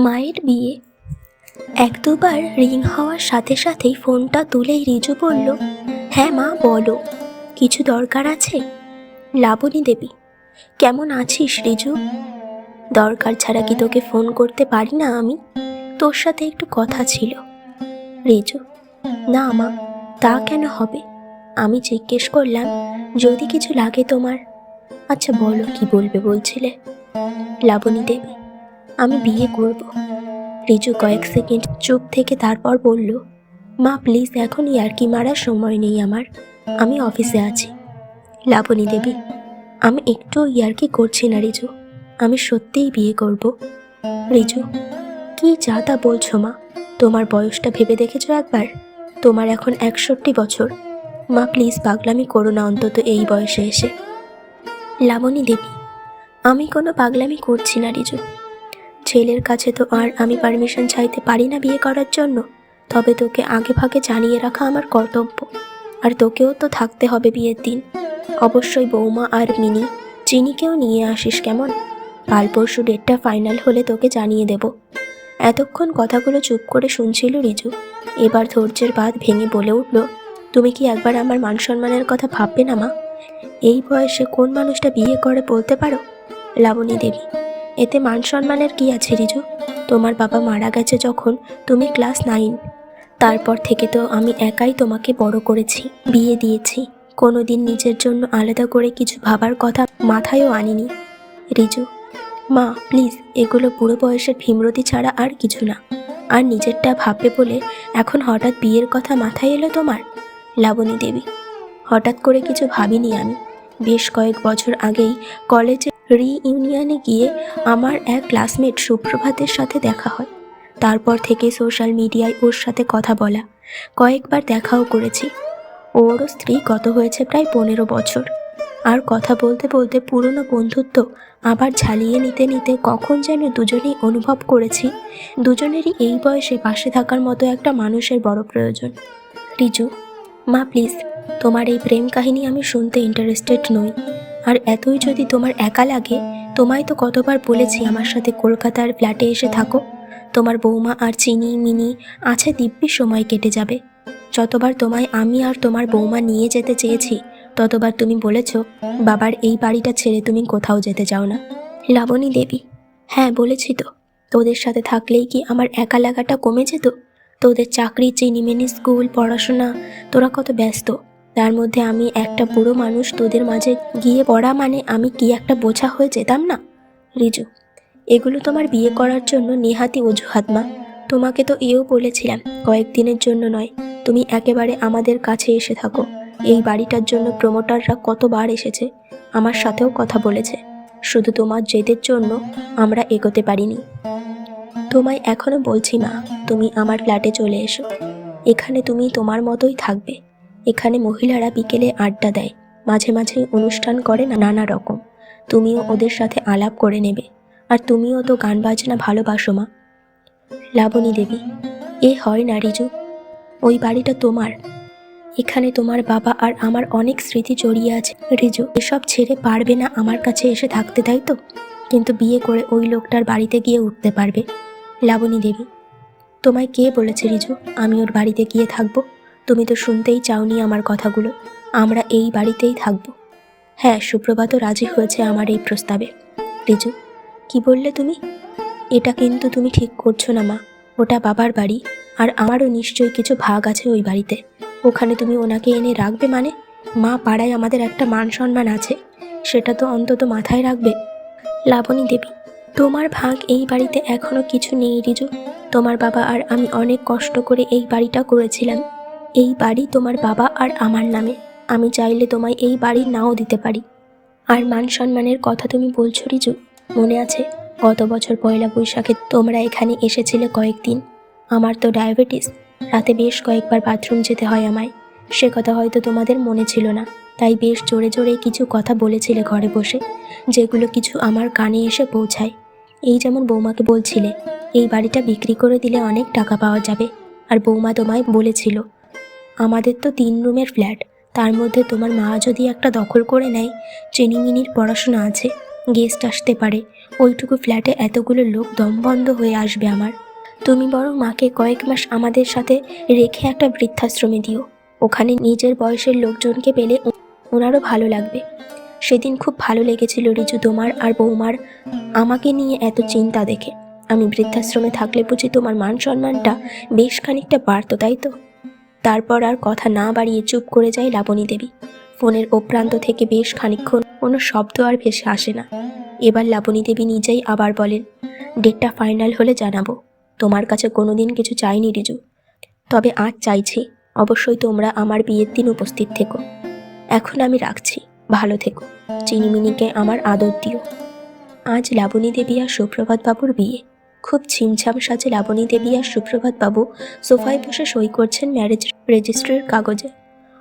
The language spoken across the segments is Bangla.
মায়ের বিয়ে। এক দুবার রিং হওয়ার সাথে সাথেই ফোনটা তুলেই রিজু বলল, হ্যাঁ মা বলো, কিছু দরকার আছে? লাবণী দেবী। কেমন আছিস রিজু? দরকার ছাড়া কি তোকে ফোন করতে পারি না আমি? তোর সাথে একটু কথা ছিল। রিজু, না মা, তা কেন হবে? আমি জিজ্ঞেস করলাম যদি কিছু লাগে তোমার। আচ্ছা বলো, কি বলবে বলছিলে? লাবণী দেবী, আমি বিয়ে করব। রিজু কয়েক সেকেন্ড চুপ থেকে তারপর বলল, মা প্লিজ, এখন ইয়ার্কি মারার সময় নেই আমার, আমি অফিসে আছি। লাবণী দেবী, আমি একটু ইয়ার্কি করছি না রিজু, আমি সত্যিই বিয়ে করব। রিজু, কি যা তা বলছো মা? তোমার বয়সটা ভেবে দেখেছো একবার? তোমার এখন 61 বছর। মা প্লিজ পাগলামি করো না অন্তত এই বয়সে এসে। লাবণী দেবী, আমি কোনো পাগলামি করছি না রিজু। ছেলের কাছে তো আর আমি পারমিশন চাইতে পারি না বিয়ে করার জন্য, তবে তোকে আগে ভাগে জানিয়ে রাখা আমার কর্তব্য। আর তোকেও তো থাকতে হবে বিয়ের দিন। অবশ্যই বৌমা আর মিনি চিনিকেও নিয়ে আসিস কেমন? কাল পরশু ডেটটা ফাইনাল হলে তোকে জানিয়ে দেব। এতক্ষণ কথাগুলো চুপ করে শুনছিল রিজু। এবার ধৈর্যের বাঁধ ভেঙে বলে উঠল, তুমি কি একবার আমার মান সম্মানের কথা ভাববে না মা? এই বয়সে কোন মানুষটা বিয়ে করে বলতে পারো? লাবণী দেবী, এতে মান সম্মানের কি আছে রিজু? তোমার বাবা মারা গেছে যখন তুমি ক্লাস 9, তারপর থেকে তো আমি একাই তোমাকে বড় করেছি, বিয়ে দিয়েছি। কোনোদিন নিজের জন্য আলাদা করে কিছু ভাবার কথা মাথায়ও আনিনি। রিজু, মা প্লিজ, এগুলো বুড়ো বয়সের ভীমরতি ছাড়া আর কিছু না। আর নিজেরটা ভাববে বলে এখন হঠাৎ বিয়ের কথা মাথায় এলো তোমার? লাবণী দেবী, হঠাৎ করে কিছু ভাবিনি আমি। বেশ কয়েক বছর আগেই কলেজে রিইউনিয়নে গিয়ে আমার এক ক্লাসমেট সুপ্রভাতের সাথে দেখা হয়। তারপর থেকে সোশ্যাল মিডিয়ায় ওর সাথে কথা বলা, কয়েকবার দেখাও করেছি। ওরও স্ত্রী গত হয়েছে প্রায় 15 বছর। আর কথা বলতে বলতে পুরনো বন্ধুত্ব আবার ঝালিয়ে নিতে নিতে কখন যেন দুজনেই অনুভব করেছি দুজনেরই এই বয়সে পাশে থাকার মতো একটা মানুষের বড় প্রয়োজন। রিজু, মা প্লিজ, তোমার এই প্রেম কাহিনী আমি শুনতে ইন্টারেস্টেড নই। আর এতই যদি তোমার একা লাগে, তোমায় তো কতবার বলেছি আমার সাথে কলকাতার ফ্ল্যাটে এসে থাকো। তোমার বৌমা আর চিনি মিনি আছে, দিব্যি সময় কেটে যাবে। যতবার তোমায় আমি আর তোমার বৌমা নিয়ে যেতে চেয়েছি, ততবার তুমি বলেছ বাবার এই বাড়িটা ছেড়ে তুমি কোথাও যেতে চাও না। লাবণী দেবী, হ্যাঁ বলেছি তো। তোদের সাথে থাকলেই কি আমার একা লাগাটা কমে যেত? তোদের চাকরি, চিনিমিনি, স্কুল, পড়াশোনা, তোরা কত ব্যস্ত। তার মধ্যে আমি একটা বুড়ো মানুষ তোদের মাঝে গিয়ে পড়া মানে আমি কি একটা বোঝা হয়ে যেতাম না? রিজু, এগুলো তোমার বিয়ে করার জন্য নেহাতি অজুহাত মা। তোমাকে তো এও বলেছিলাম কয়েকদিনের জন্য নয়, তুমি একেবারে আমাদের কাছে এসে থাকো। এই বাড়িটার জন্য প্রমোটাররা কতবার এসেছে, আমার সাথেও কথা বলেছে। শুধু তোমার জেদের জন্য আমরা এগোতে পারিনি। তোমায় এখনো বলছি মা, তুমি আমার ফ্ল্যাটে চলে এসো। এখানে তুমি তোমার মতোই থাকবে। এখানে মহিলারা বিকেলে আড্ডা দেয়, মাঝে মাঝে অনুষ্ঠান করে নানা রকম। তুমিও ওদের সাথে আলাপ করে নেবে। আর তুমিও তো গান বাজনা ভালোবাসো মা। লাবণী দেবী, এ হয় না রিজু। ওই বাড়িটা তোমার। এখানে তোমার বাবা আর আমার অনেক স্মৃতি জড়িয়ে আছে। রিজু, এসব ছেড়ে পারবে না আমার কাছে এসে থাকতে, তাই তো? কিন্তু বিয়ে করে ওই লোকটার বাড়িতে গিয়ে উঠতে পারবে। লাবণী দেবী, তোমায় কে বলেছে রিজু আমি ওর বাড়িতে গিয়ে থাকবো? তুমি তো শুনতেই চাওনি আমার কথাগুলো। আমরা এই বাড়িতেই থাকবো। হ্যাঁ, সুপ্রভাতও রাজি হয়েছে আমার এই প্রস্তাবে। রিজু, কি বললে তুমি? এটা কিন্তু তুমি ঠিক করছো না মা। ওটা বাবার বাড়ি, আর আমারও নিশ্চয়ই কিছু ভাগ আছে ওই বাড়িতে। ওখানে তুমি ওনাকে এনে রাখবে মানে? মা, পাড়ায় আমাদের একটা মান সম্মান আছে, সেটা তো অন্তত মাথায় রাখবে। লাবণী দেবী, তোমার ভাগ এই বাড়িতে এখনো কিছু নেই রিজু। তোমার বাবা আর আমি অনেক কষ্ট করে এই বাড়িটা করেছিলাম। এই বাড়ি তোমার বাবা আর আমার নামে। আমি চাইলে তোমায় এই বাড়ি নাও দিতে পারি। আর মান সম্মানের কথা তুমি বলছো রিজু, মনে আছে গত বছর পয়লা বৈশাখে তোমরা এখানে এসেছিলে কয়েকদিন? আমার তো ডায়াবেটিস, রাতে বেশ কয়েকবার বাথরুম যেতে হয় আমায়। সে কথা হয়তো তোমাদের মনে ছিল না, তাই বেশ জোরে জোরে কিছু কথা বলেছিলে ঘরে বসে, যেগুলো কিছু আমার কানে এসে পৌঁছায়। এই যেমন বৌমাকে বলছিলে এই বাড়িটা বিক্রি করে দিলে অনেক টাকা পাওয়া যাবে। আর বৌমা তোমায় বলেছিল আমাদের তো 3 রুমের ফ্ল্যাট, তার মধ্যে তোমার মা যদি একটা দখল করে নেয়, চিনিমিনির পড়াশোনা আছে, গেস্ট আসতে পারে, ওইটুকু ফ্ল্যাটে এতগুলো লোক দমবন্ধ হয়ে আসবে আমার। তুমি বরং মাকে কয়েক মাস আমাদের সাথে রেখে একটা বৃদ্ধাশ্রমে দিও। ওখানে নিজের বয়সের লোকজনকে পেলে ওনারও ভালো লাগবে। সেদিন খুব ভালো লেগেছিল রিজু তোমার আর বৌমার আমাকে নিয়ে এত চিন্তা দেখে। আমি বৃদ্ধাশ্রমে থাকলে বুঝি তোমার মান সম্মানটা বেশ খানিকটা বাড়তো, তাই তো? তারপর আর কথা না বাড়িয়ে চুপ করে যায় লাবণী দেবী। ফোনের ও প্রান্ত থেকে বেশ খানিকক্ষণ কোনো শব্দ আর ভেসে আসে না। এবার লাবণী দেবী নিজেই আবার বলেন, ডেটটা ফাইনাল হলে জানাবো। তোমার কাছে কোনোদিন কিছু চাইনি রিজু, তবে আজ চাইছি অবশ্যই তোমরা আমার বিয়ের দিন উপস্থিত থেকো। এখন আমি রাখছি, ভালো থেকো। চিনিমিনিকে আমার আদর দিও। আজ লাবণী দেবী আর সুপ্রভাত বাবুর বিয়ে। খুব ছিমছাম সাজে লাবণী দেবী আর সুপ্রভাত বাবু সোফায় বসে সই করছেন ম্যারেজ রেজিস্ট্রির কাগজে।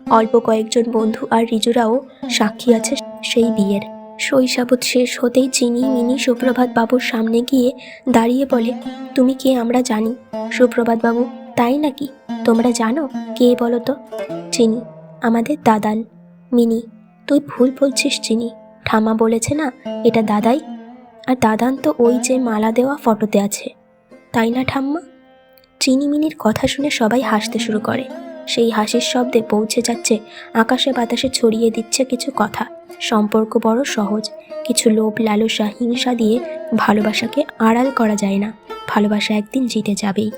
অল্প কয়েকজন বন্ধু আর রিজুরাও সাক্ষী আছে সেই বিয়ের। শৈশাবত শেষ হতেই চিনি মিনি সুপ্রভাত বাবুর সামনে গিয়ে দাঁড়িয়ে বলে, তুমি কে আমরা জানি। সুপ্রভাত বাবু, তাই নাকি? তোমরা জানো কে বলো তো? চিনি, আমাদের দাদান। মিনি, তুই ভুল বলছিস চিনি, ঠামা বলেছে না এটা দাদাই। আর দাদান তো ওই যে মালা দেওয়া ফটোতে আছে, তাই না ঠাম্মা? চিনিমিনির কথা শুনে সবাই হাসতে শুরু করে। সেই হাসির শব্দে পৌঁছে যাচ্ছে আকাশে বাতাসে, ছড়িয়ে দিচ্ছে কিছু কথা। সম্পর্ক বড় সহজ, কিছু লোভ লালসা হিংসা দিয়ে ভালোবাসাকে আড়াল করা যায় না। ভালোবাসা একদিন জিতে যাবেই।